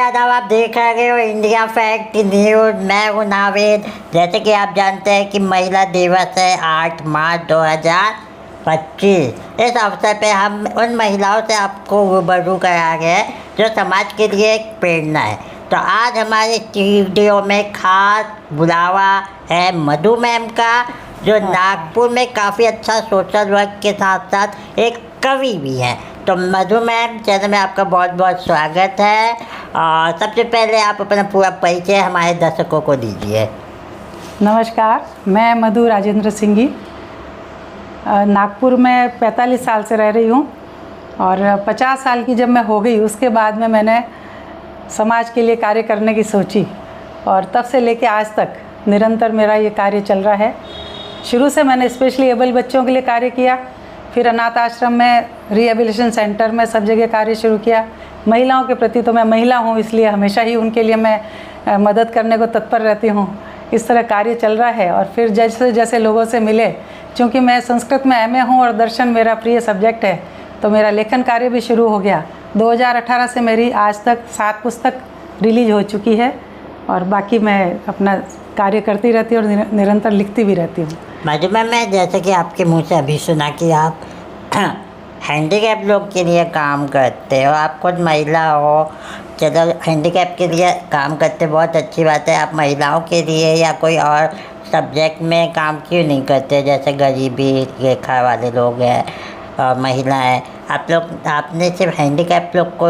आदाब, आप देख रहे हो इंडिया फैक्ट न्यूज़। मैं हूं नावेद। जैसे कि आप जानते हैं कि महिला दिवस है 8 मार्च 2025। इस अवसर पे हम उन महिलाओं से आपको रूबरू करा रहे हैं जो समाज के लिए एक प्रेरणा है। तो आज हमारे स्टूडियो में खास बुलावा है मधु मैम का, जो नागपुर में काफ़ी अच्छा सोशल वर्क के साथ साथ एक कवि भी हैं। तो मधु मैम, चैनल में आपका बहुत बहुत स्वागत है। और सबसे पहले आप अपना पूरा परिचय हमारे दर्शकों को दीजिए। नमस्कार, मैं मधु राजेंद्र सिंघी नागपुर में 45 साल से रह रही हूँ और 50 साल की जब मैं हो गई उसके बाद में मैंने समाज के लिए कार्य करने की सोची और तब से लेके आज तक निरंतर मेरा ये कार्य चल रहा है। शुरू से मैंने स्पेशली एबल बच्चों के लिए कार्य किया, फिर अनाथ आश्रम में, रिहेबिलिटेशन सेंटर में, सब जगह कार्य शुरू किया। महिलाओं के प्रति तो मैं महिला हूँ, इसलिए हमेशा ही उनके लिए मैं मदद करने को तत्पर रहती हूँ। इस तरह कार्य चल रहा है। और फिर जैसे जैसे लोगों से मिले, क्योंकि मैं संस्कृत में एमए हूँ और दर्शन मेरा प्रिय सब्जेक्ट है, तो मेरा लेखन कार्य भी शुरू हो गया। 2018 से मेरी आज तक 7 पुस्तक रिलीज हो चुकी है और बाकी मैं अपना कार्य करती रहती हूँ और निरंतर लिखती भी रहती हूँ। मधु मैम, मैं जैसे कि आपके मुंह से अभी सुना कि आप हैंडीकैप लोग के लिए काम करते हो, आप खुद महिला हो। चलो, हैंडीकैप के लिए काम करते, बहुत अच्छी बात है। आप महिलाओं के लिए या कोई और सब्जेक्ट में काम क्यों नहीं करते, जैसे गरीबी रेखा वाले लोग हैं और महिलाएं? आपने सिर्फ हैंडीकैप लोग को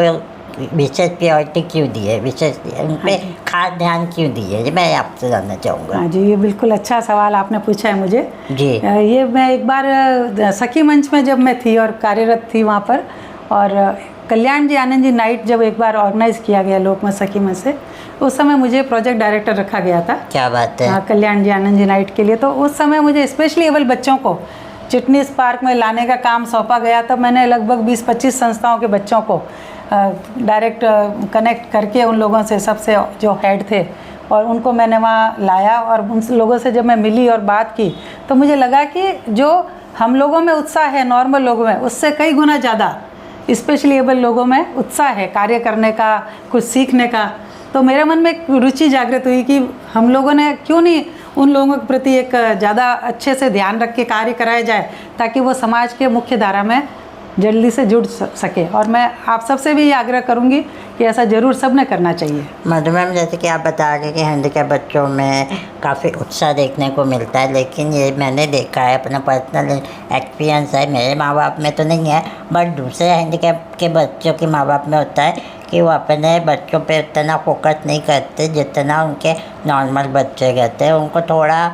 विशेष प्रायोरिटी क्यों दी है, विशेष उन पर खास ध्यान क्यों दिए, ये मैं आपसे जानना चाहूँगा। हाँ जी, ये बिल्कुल अच्छा सवाल आपने पूछा है मुझे जी। ये मैं एक बार सखी मंच में जब मैं थी और कार्यरत थी वहाँ पर, और कल्याण जी आनंद जी नाइट जब एक बार ऑर्गेनाइज़ किया गया लोकमत सखी मंच से, उस समय मुझे प्रोजेक्ट डायरेक्टर रखा गया था। क्या बात है। हाँ, कल्याण जी आनंद जी नाइट के लिए। तो उस समय मुझे स्पेशली एबल बच्चों को चिटनीस पार्क में लाने का काम सौंपा गया था। मैंने लगभग 20-25 संस्थाओं के बच्चों को डायरेक्ट कनेक्ट करके उन लोगों से, सबसे जो हेड थे, और उनको मैंने वहाँ लाया और उन लोगों से जब मैं मिली और बात की तो मुझे लगा कि जो हम लोगों में उत्साह है नॉर्मल लोगों में, उससे कई गुना ज़्यादा स्पेशली एबल लोगों में उत्साह है कार्य करने का, कुछ सीखने का। तो मेरे मन में एक रुचि जागृत हुई कि हम लोगों ने क्यों नहीं उन लोगों के प्रति एक ज़्यादा अच्छे से ध्यान रख के कार्य कराया जाए, ताकि वो समाज के मुख्य धारा में जल्दी से जुड़ सके। और मैं आप सबसे भी ये आग्रह करूँगी कि ऐसा ज़रूर सब ने करना चाहिए। मधु मैम, जैसे कि आप बता रहे कि हैंडीकैप बच्चों में काफ़ी उत्साह देखने को मिलता है, लेकिन ये मैंने देखा है, अपना पर्सनल एक्सपीरियंस है, मेरे माँ बाप में तो नहीं है, बट दूसरे हैंडीकैप के बच्चों के माँ बाप में होता है कि वो अपने बच्चों पे उतना फोकस नहीं करते जितना उनके नॉर्मल बच्चे रहते हैं। उनको थोड़ा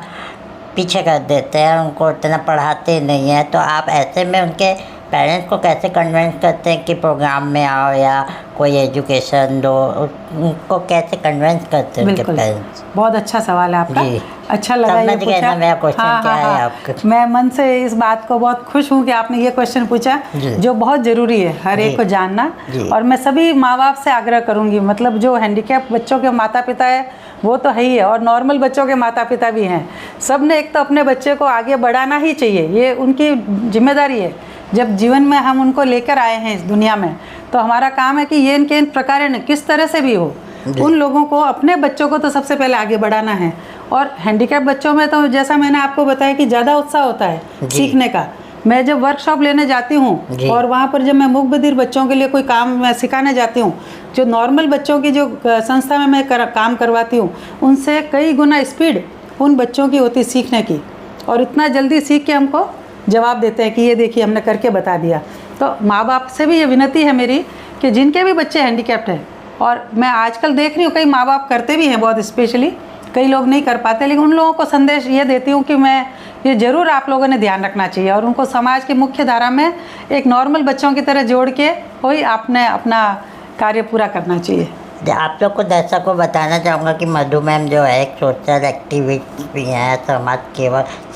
पीछे कर देते हैं, उनको उतना पढ़ाते नहीं हैं। तो आप ऐसे में उनके पेरेंट्स को कैसे कन्विंस करते हैं कि प्रोग्राम में आओ या कोई एजुकेशन दो? उनको कैसे कन्विंस करते हैं उनके पेरेंट्स? बहुत अच्छा सवाल है आपका। अच्छा लगा ये पूछा। मेरा क्वेश्चन क्या है आपका? मैं मन से इस बात को बहुत खुश हूँ कि आपने ये क्वेश्चन पूछा, जो बहुत ज़रूरी है हर एक को जानना। और मैं सभी माँ बाप से आग्रह करूँगी, मतलब जो हैंडीकैप बच्चों के माता पिता है वो तो है ही है, और नॉर्मल बच्चों के माता पिता भी हैं। सब ने एक तो अपने बच्चे को आगे बढ़ाना ही चाहिए, ये उनकी जिम्मेदारी है। जब जीवन में हम उनको लेकर आए हैं इस दुनिया में, तो हमारा काम है कि ये इनके इन प्रकार ने किस तरह से भी हो, उन लोगों को, अपने बच्चों को तो सबसे पहले आगे बढ़ाना है। और हैंडीकैप बच्चों में तो जैसा मैंने आपको बताया कि ज़्यादा उत्साह होता है सीखने का। मैं जब वर्कशॉप लेने जाती हूँ और वहाँ पर जब मैं मूक बधिर बच्चों के लिए कोई काम मैं सिखाने जाती हूँ, जो नॉर्मल बच्चों की जो संस्था में मैं काम करवाती हूँ, उनसे कई गुना स्पीड उन बच्चों की होती सीखने की, और इतना जल्दी सीख के हमको जवाब देते हैं कि ये देखिए हमने करके बता दिया। तो माँ बाप से भी ये विनती है मेरी कि जिनके भी बच्चे हैंडीकैप्ड हैं, और मैं आजकल देख रही हूँ कई माँ बाप करते भी हैं बहुत स्पेशली, कई लोग नहीं कर पाते, लेकिन उन लोगों को संदेश ये देती हूँ कि मैं ये ज़रूर आप लोगों ने ध्यान रखना चाहिए और उनको समाज की मुख्य धारा में एक नॉर्मल बच्चों की तरह जोड़ के कोई आपने अपना कार्य पूरा करना चाहिए। आप लोग को दर्शकों को बताना चाहूँगा कि मधु मैम जो है एक सोशल एक्टिविस्ट भी हैं, समाज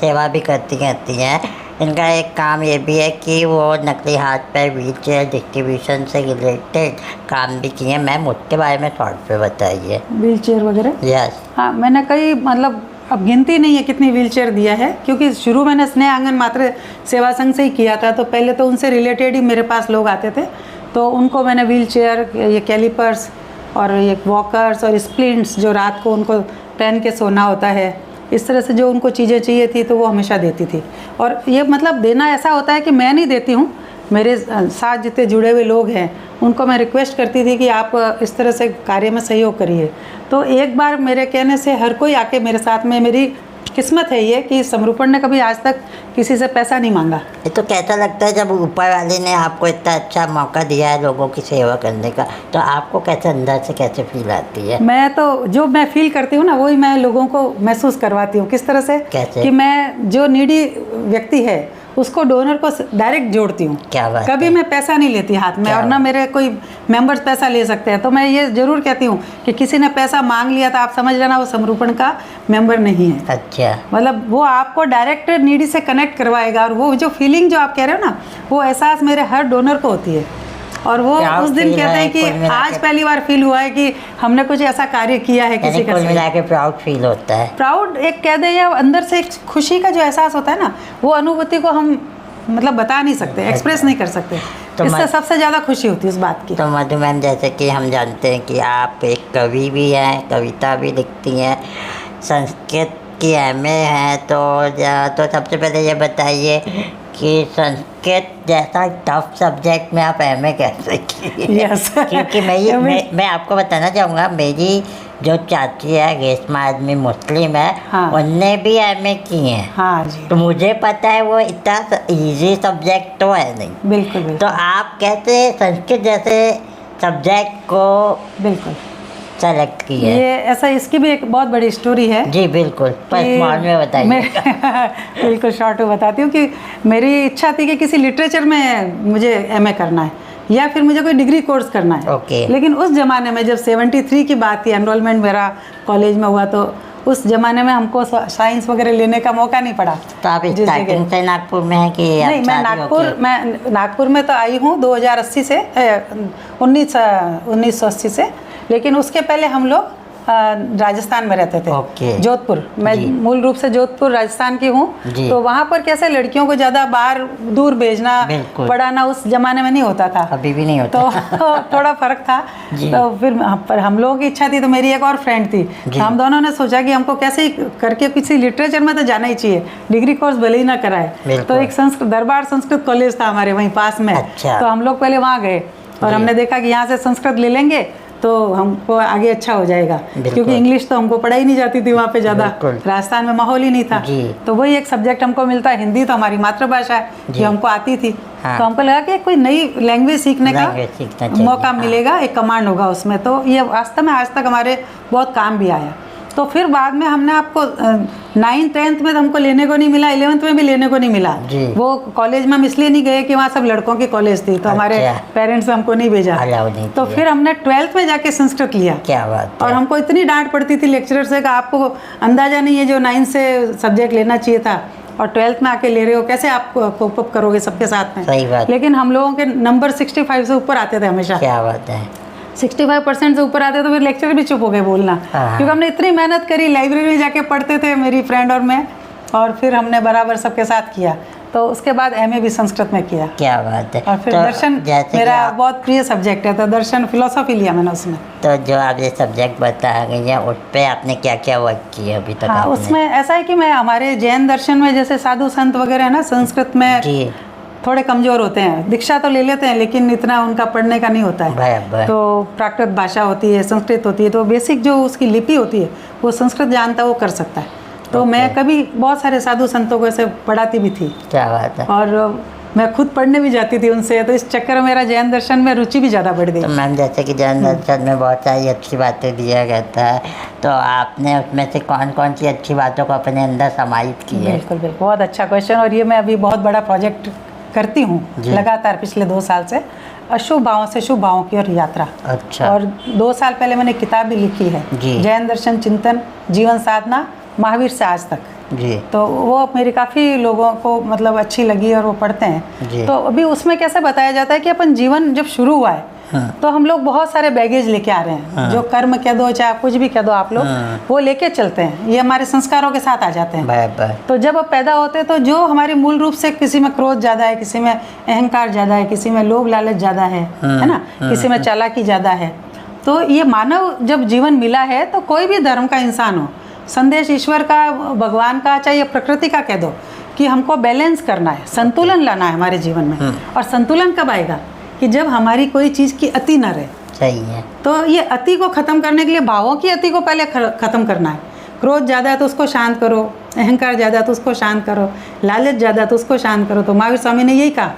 सेवा भी करती रहती हैं। इनका एक काम ये भी है कि वो नकली हाथ पैर व्हील चेयर डिस्ट्रीब्यूशन से रिलेटेड काम भी किए। मैम, उसके बारे में शॉर्ट पे बताइए। व्हील चेयर वगैरह? यस। हाँ, मैंने कई, मतलब अब गिनती नहीं है कितनी व्हील चेयर दिया है, क्योंकि शुरू मैंने स्नेह आंगन मातृ सेवा संघ से ही किया था, तो पहले तो उनसे रिलेटेड ही मेरे पास लोग आते थे, तो उनको मैंने व्हील चेयर, ये कैलिपर्स और ये वॉकर्स और स्प्लिंट्स जो रात को उनको पहन के सोना होता है, इस तरह से जो उनको चीज़ें चाहिए थी तो वो हमेशा देती थी। और ये मतलब देना ऐसा होता है कि मैं नहीं देती हूँ, मेरे साथ जितने जुड़े हुए लोग हैं उनको मैं रिक्वेस्ट करती थी कि आप इस तरह से कार्य में सहयोग करिए। तो एक बार मेरे कहने से हर कोई आके मेरे साथ में, मेरी किस्मत है ये कि समरूपण ने कभी आज तक किसी से पैसा नहीं मांगा। ये तो कैसा लगता है जब ऊपर वाले ने आपको इतना अच्छा मौका दिया है लोगों की सेवा करने का, तो आपको कैसे अंदर से कैसे फील आती है? मैं तो जो मैं फील करती हूँ ना वही मैं लोगों को महसूस करवाती हूँ। किस तरह से? कैसे? कि मैं जो नीडी व्यक्ति है उसको डोनर को डायरेक्ट जोड़ती हूँ। क्या बात कभी है? मैं पैसा नहीं लेती हाथ में, और ना मेरे कोई मेंबर्स पैसा ले सकते हैं। तो मैं ये ज़रूर कहती हूँ कि किसी ने पैसा मांग लिया तो आप समझ लेना वो समरूपण का मेंबर नहीं है। अच्छा, मतलब वो आपको डायरेक्ट नीडी से कनेक्ट करवाएगा, और वो जो फीलिंग जो आप कह रहे हो ना, वो एहसास मेरे हर डोनर को होती है। और वो क्या उस दिन feel कहते है? हैं कि कुल मिला आज के- पहली बार फील हुआ है कि हमने कुछ ऐसा कार्य किया है किसी यानी का। कुल मिला के प्राउड फील होता है। प्राउड एक कह दे, या अंदर से एक खुशी का जो एहसास होता है ना, वो अनुभूति को हम मतलब बता नहीं सकते, एक्सप्रेस नहीं कर सकते। तो इससे मैं- सबसे ज़्यादा खुशी होती है इस बात की। तो मधु मैम, जैसे कि हम जानते हैं कि आप एक कवि भी हैं, कविता भी लिखती हैं, संस्कृत की एमए है, तो सबसे पहले ये बताइए कि संस्कृत जैसा टफ सब्जेक्ट में आप एमए कैसे की? Yes. क्योंकि मैं आपको बताना चाहूँगा, मेरी जो चाची है रेशमा आदमी मुस्लिम है, हाँ। उनने भी एमए की हैं। हाँ जी, तो मुझे पता है वो इतना इजी सब्जेक्ट तो है नहीं। बिल्कुल बिल्कुल। तो आप कैसे संस्कृत जैसे सब्जेक्ट को बिल्कुल सेलेक्ट किए? ये ऐसा, इसकी भी एक बहुत बड़ी स्टोरी है। जी बिल्कुल, पर कि स्मॉल में बताइए। बिल्कुल शॉर्ट में बताती हूँ कि मेरी इच्छा थी कि किसी लिटरेचर में मुझे एमए करना है या फिर मुझे कोई डिग्री कोर्स करना है। ओके। लेकिन उस ज़माने में जब 73 की बात थी, एनरोलमेंट मेरा कॉलेज में हुआ, तो उस ज़माने में हमको साइंस वगैरह लेने का मौका नहीं पड़ा। तो आप जिस स्टार्टिंग जगह- से नागपुर में है कि आप नहीं, मैं शादी होके? नागपुर में तो आई हूँ 2080 से 1980 से, लेकिन उसके पहले हम लोग राजस्थान में रहते थे। ओके। जोधपुर, मैं जी। मूल रूप से जोधपुर राजस्थान की हूँ। जी। तो वहाँ पर कैसे लड़कियों को ज़्यादा बाहर दूर भेजना, बिल्कुल। पढ़ाना उस जमाने में नहीं होता था। अभी भी नहीं होता। तो थोड़ा फर्क था। जी। तो फिर पर हम लोगों की इच्छा थी, तो मेरी एक और फ्रेंड थी, जी। हम दोनों ने सोचा कि हमको कैसे ही करके किसी लिटरेचर में तो जाना ही चाहिए, डिग्री कोर्स भले ही ना कराए। बिल्कुल। तो एक संस्कृत दरबार संस्कृत कॉलेज था हमारे वहीं पास में। अच्छा। तो हम लोग पहले वहाँ गए और जी। हमने देखा कि यहाँ से संस्कृत ले लेंगे तो हमको आगे अच्छा हो जाएगा, बिल्कुल। क्योंकि इंग्लिश तो हमको पढ़ाई नहीं जाती थी वहाँ पे ज़्यादा, बिल्कुल। राजस्थान में माहौल ही नहीं था। जी। तो वही एक सब्जेक्ट हमको मिलता है, हिंदी तो हमारी मातृभाषा है, जी। जो हमको आती थी। हाँ। तो हमको लगा कि कोई नई लैंग्वेज सीखने का लैंग्वेज सीखना चाहिए। मौका हाँ। मिलेगा, एक कमांड होगा उसमें। तो ये वास्तव में आज तक हमारे बहुत काम भी आया। तो फिर बाद में हमने आपको 9th 10th में तो हमको लेने को नहीं मिला, 11th में भी लेने को नहीं मिला। जी। वो कॉलेज में हम इसलिए नहीं गए कि वहाँ सब लड़कों की कॉलेज थी, तो हमारे अच्छा। पेरेंट्स ने हमको नहीं भेजा। अलाउ नहीं तो किया। फिर हमने 12th में जाके संस्कृत लिया। क्या बात और है। हमको इतनी डांट पड़ती थी लेक्चरर से कि आपको अंदाजा नहीं है, जो 9 से सब्जेक्ट लेना चाहिए था और 12th में आके ले रहे हो, कैसे आप कोप अप करोगे सबके साथ में। सही बात। लेकिन हम लोगों के नंबर 65 से ऊपर आते थे हमेशा। क्या बात है। 65% से ऊपर आते तो फिर लेक्चर भी चुप हो गए बोलना, हाँ। क्योंकि हमने इतनी मेहनत करी, लाइब्रेरी में जाके पढ़ते थे मेरी फ्रेंड और मैं, और फिर हमने बराबर सबके साथ किया। तो उसके बाद एमए भी संस्कृत में किया। क्या बात है। और फिर तो दर्शन जैसे कि मेरा आप- बहुत प्रिय सब्जेक्ट है, तो दर्शन फिलोसॉफी लिया मैंने उसमें। तो जो आप ये सब्जेक्ट बता गई हैं, उस पे आपने क्या क्या वर्क किया अभी तक? हाँ, आपने? उसमें ऐसा है कि मैं हमारे जैन दर्शन में जैसे साधु संत वगैरह है ना, संस्कृत में जी। थोड़े कमज़ोर होते हैं, दीक्षा तो ले लेते हैं लेकिन इतना उनका पढ़ने का नहीं होता है। बराबर। तो प्राकृत भाषा होती है, संस्कृत होती है, तो बेसिक जो उसकी लिपि होती है वो संस्कृत जानता है, वो कर सकता है। तो मैं कभी बहुत सारे साधु संतों को ऐसे पढ़ाती भी थी, क्या बात है। और मैं खुद पढ़ने भी जाती थी उनसे। तो इस चक्कर में मेरा जैन दर्शन में रुचि भी ज़्यादा बढ़ गई। तो मैम, जैसे कि जैन दर्शन में बहुत सारी अच्छी बातें दिया रहता है, तो आपने उसमें से कौन कौन सी अच्छी बातों को अपने अंदर समाहित की है? बिल्कुल बिल्कुल, बहुत अच्छा क्वेश्चन। और ये मैं अभी बहुत बड़ा प्रोजेक्ट करती हूँ जी। लगातार पिछले 2 साल से, अशुभ भावों से शुभ भावों की ओर यात्रा। अच्छा। और 2 साल पहले मैंने किताब भी लिखी है, जी। जैन दर्शन चिंतन जीवन साधना महावीर से आज तक। जी। तो वो मेरी काफ़ी लोगों को मतलब अच्छी लगी और वो पढ़ते जी। हैं। तो अभी उसमें कैसे बताया जाता है कि अपन जीवन जब शुरू हुआ है, हाँ। तो हम लोग बहुत सारे बैगेज लेके आ रहे हैं। हाँ। जो कर्म कह दो, चाहे कुछ भी कह दो आप लोग, हाँ। वो लेके चलते हैं, ये हमारे संस्कारों के साथ आ जाते हैं। बराबर। तो जब अब पैदा होते हैं तो जो हमारे मूल रूप से, किसी में क्रोध ज़्यादा है, किसी में अहंकार ज़्यादा है, किसी में लोभ लालच ज़्यादा है ना, किसी में चालाकी ज़्यादा है, तो ये मानव जब जीवन मिला है तो कोई भी धर्म का इंसान हो, संदेश ईश्वर का, भगवान का, चाहे प्रकृति का कह दो, कि हमको बैलेंस करना है, संतुलन लाना है हमारे जीवन में। और संतुलन कब आएगा? कि जब हमारी कोई चीज़ की अति न रहे। सही है। तो ये अति को ख़त्म करने के लिए भावों की अति को पहले ख़त्म करना है। क्रोध ज़्यादा है तो उसको शांत करो, अहंकार ज़्यादा है तो उसको शांत करो, लालच ज़्यादा है तो उसको शांत करो। तो महावीर स्वामी ने यही कहा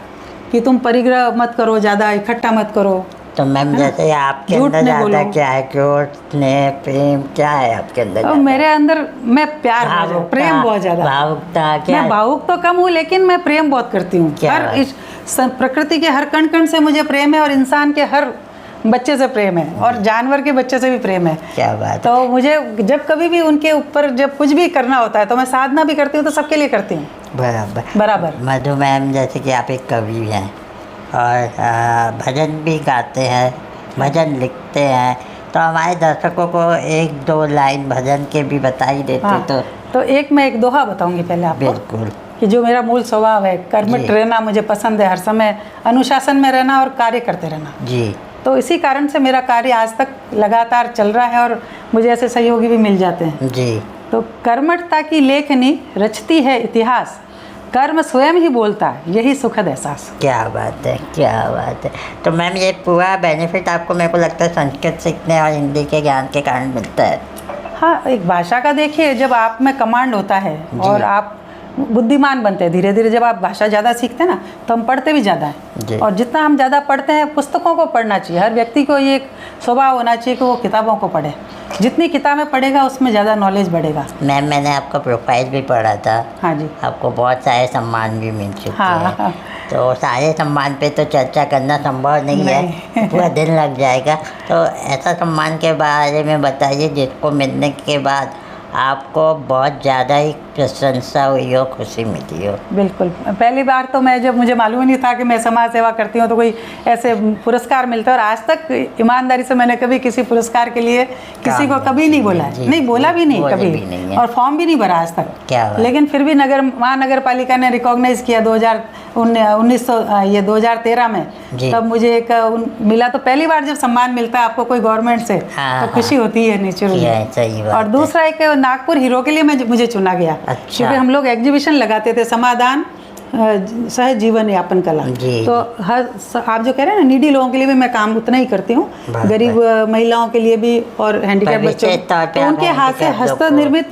कि तुम परिग्रह मत करो, ज़्यादा इकट्ठा मत करो। तो मैम जैसे आपके झूठ अंदर नहीं ज़्यादा बोलो। क्या है? क्रोध, स्नेह, प्रेम, क्या है आपके अंदर और ज़्यादा? मेरे अंदर मैं प्यार बहुत ज़्यादा, प्रेम बहुत ज़्यादा। भावुकता क्या मैं है? भावुक तो कम हूँ, लेकिन मैं प्रेम बहुत करती हूँ। क्या हर बात? इस प्रकृति के हर कण कण से मुझे प्रेम है, और इंसान के हर बच्चे से प्रेम है, और जानवर के बच्चे से भी प्रेम है। क्या बात है। तो मुझे जब कभी भी उनके ऊपर जब कुछ भी करना होता है तो मैं साधना भी करती हूँ, तो सबके लिए करती हूँ बराबर बराबर। मधु मैम, जैसे कि आप एक कवि हैं और भजन भी गाते हैं, भजन लिखते हैं, तो हमारे दर्शकों को एक दो लाइन भजन के भी बता ही देते हाँ, तो मैं एक दोहा बताऊंगी पहले आपको, बिल्कुल। कि जो मेरा मूल स्वभाव है, कर्मठ जी। रहना मुझे पसंद है, हर समय अनुशासन में रहना और कार्य करते रहना। जी। तो इसी कारण से मेरा कार्य आज तक लगातार चल रहा है, और मुझे ऐसे सहयोगी भी मिल जाते हैं। जी। तो कर्मठता की लेखनी रचती है इतिहास, कर्म स्वयं ही बोलता है, यही सुखद एहसास। क्या बात है, क्या बात है। तो मैम ये पूरा बेनिफिट आपको, मेरे को लगता है, संस्कृत सीखने और हिंदी के ज्ञान के कारण मिलता है। हाँ, एक भाषा का देखिए, जब आप में कमांड होता है और आप बुद्धिमान बनते हैं धीरे धीरे, जब आप भाषा ज़्यादा सीखते हैं ना, तो हम पढ़ते भी ज़्यादा जी। हैं। और जितना हम ज़्यादा पढ़ते हैं, पुस्तकों को पढ़ना चाहिए। हर व्यक्ति को ये एक स्वभाव होना चाहिए कि वो किताबों को पढ़े। जितनी किताबें पढ़ेगा उसमें ज़्यादा नॉलेज बढ़ेगा। मैम मैंने आपका प्रोफाइल भी पढ़ा था। हाँ जी। आपको बहुत सारे सम्मान भी मिल चुके हाँ, हैं। हाँ। तो सारे सम्मान पे तो चर्चा करना संभव नहीं है, पूरा दिन लग जाएगा। तो ऐसा सम्मान के बारे में बताइए जिसको मिलने के बाद आपको बहुत ज़्यादा ही प्रशंसा हुई हो, खुशी मिली हो। बिल्कुल। पहली बार तो मैं, जब मुझे मालूम ही नहीं था कि मैं समाज सेवा करती हूँ तो कोई ऐसे पुरस्कार मिलता है, और आज तक ईमानदारी से मैंने कभी किसी पुरस्कार के लिए किसी को कभी नहीं बोला है। नहीं, बोला भी नहीं कभी, और फॉर्म भी नहीं भरा आज तक। क्या बात। लेकिन फिर भी महानगर पालिका ने रिकॉग्नाइज किया 2013 में। तब मुझे एक मिला। तो पहली बार जब सम्मान मिलता है आपको कोई गवर्नमेंट से, हाँ, तो खुशी होती है नेचुरली। सही बात और दूसरा एक नागपुर हीरो के लिए मुझे चुना गया। अच्छा। क्योंकि हम लोग एग्जीबिशन लगाते थे, समाधान सहज जीवन यापन कला। तो आप जो कह रहे हैं ना, नीडी लोगों के लिए भी मैं काम उतना ही करती हूँ, गरीब महिलाओं के लिए भी और हैंडीकैप बच्चों, तो उनके हाथ से हस्त निर्मित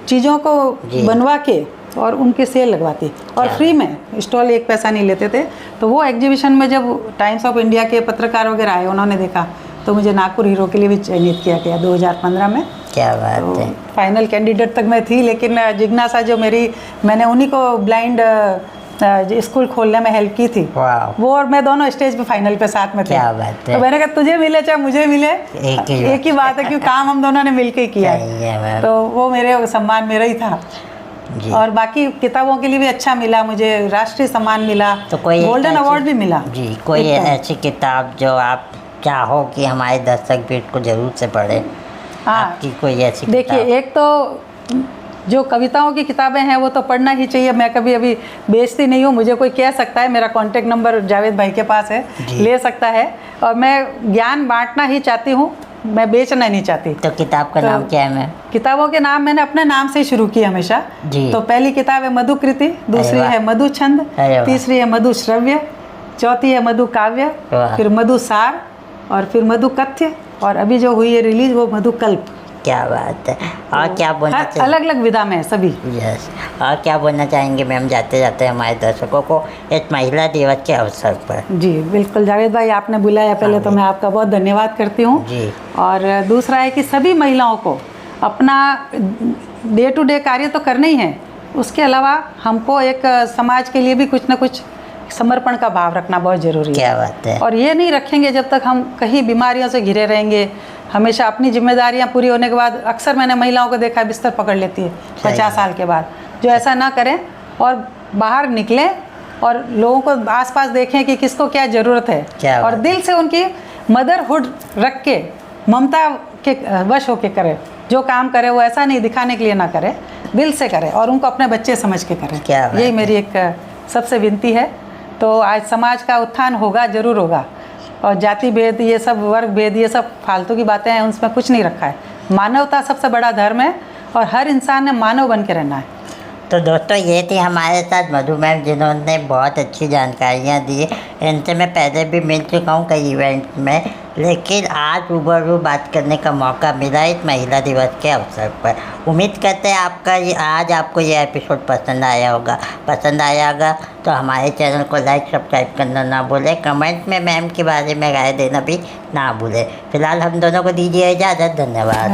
चीज़ों को बनवा के और उनके सेल लगवाती, और फ्री में, स्टॉल 1 पैसा नहीं लेते थे। तो वो एग्जीबिशन में जब टाइम्स ऑफ इंडिया के पत्रकार वगैरह आए, उन्होंने देखा, तो मुझे नागपुर हीरो के लिए भी चयनित किया गया 2015 में। क्या बात है। फाइनल कैंडिडेट तक मैं थी, लेकिन जिज्ञासा जो मैंने उन्हीं को ब्लाइंड स्कूल खोलने में हेल्प की थी, वो और मैं दोनों स्टेज पे फाइनल पे साथ में थे। क्या बात है। तो मैंने कहा तुझे मिले चाहे मुझे मिले, एक ही बात है, क्योंकि काम हम दोनों ने मिलकर ही किया है। तो वो मेरे सम्मान मेरा ही था। और बाकी किताबों के लिए भी अच्छा मिला, मुझे राष्ट्रीय सम्मान मिला, तो कोई गोल्डन अवार्ड भी मिला। जी। कोई ऐसी किताब जो आप चाहो कि हमारे दर्शक भी इसको जरूर से पढ़े? हाँ, आपकी कोई ऐसी देखिए, एक तो जो कविताओं की किताबें हैं वो तो पढ़ना ही चाहिए। मैं कभी अभी बेचती नहीं हूँ, मुझे कोई कह सकता है, मेरा कांटेक्ट नंबर जावेद भाई के पास है, ले सकता है। और मैं ज्ञान बांटना ही चाहती हूँ, मैं बेचना नहीं चाहती। तो किताब का नाम क्या है मैम? किताबों के नाम मैंने अपने नाम से ही शुरू किए हमेशा। तो पहली किताब है मधुकृति, दूसरी है मधु छंद, तीसरी है मधु श्रव्य, चौथी है मधु काव्य, फिर मधु सार, और फिर मधु कथ्य, और अभी जो हुई है रिलीज वो मधु कल्प। क्या बात है। और क्या बोलना चाहिए? अलग अलग विधा में है सभी। यस। और क्या बोलना चाहेंगे मैम जाते जाते हमारे दर्शकों को इस महिला दिवस के अवसर पर? जी बिल्कुल जावेद भाई, आपने बुलाया, पहले तो मैं आपका बहुत धन्यवाद करती हूँ। और दूसरा है कि सभी महिलाओं को अपना डे टू डे कार्य तो करना ही है, उसके अलावा हमको एक समाज के लिए भी कुछ ना कुछ समर्पण का भाव रखना बहुत ज़रूरी है। क्या बात है। और ये नहीं रखेंगे जब तक हम कहीं बीमारियों से घिरे रहेंगे। हमेशा अपनी जिम्मेदारियां पूरी होने के बाद, अक्सर मैंने महिलाओं को देखा है बिस्तर पकड़ लेती है 50 साल के बाद। जो ऐसा ना करें और बाहर निकलें और लोगों को आसपास देखें कि किसको क्या ज़रूरत है, और दिल से उनकी मदरहुड रख के, ममता के वश होके करें। जो काम करे वो ऐसा नहीं दिखाने के लिए ना करे, दिल से करे, और उनको अपने बच्चे समझ के करें। यही मेरी एक सबसे विनती है। तो आज समाज का उत्थान होगा, ज़रूर होगा। और जाति भेद, ये सब वर्ग भेद, ये सब फालतू की बातें हैं, उसमें कुछ नहीं रखा है। मानवता सबसे बड़ा धर्म है और हर इंसान ने मानव बन के रहना है। तो दोस्तों ये थी हमारे साथ मधु मैम, जिन्होंने बहुत अच्छी जानकारियाँ दी। इनसे मैं पहले भी मिल चुका हूँ कई इवेंट में, लेकिन आज रूबरू बात करने का मौका मिला इस महिला दिवस के अवसर पर। उम्मीद करते हैं आज आपको ये एपिसोड पसंद आया होगा तो हमारे चैनल को लाइक सब्सक्राइब करना ना भूलें। कमेंट में मैम के बारे में राय देना भी ना भूलें। फिलहाल हम दोनों को दीजिए इजाज़त। धन्यवाद।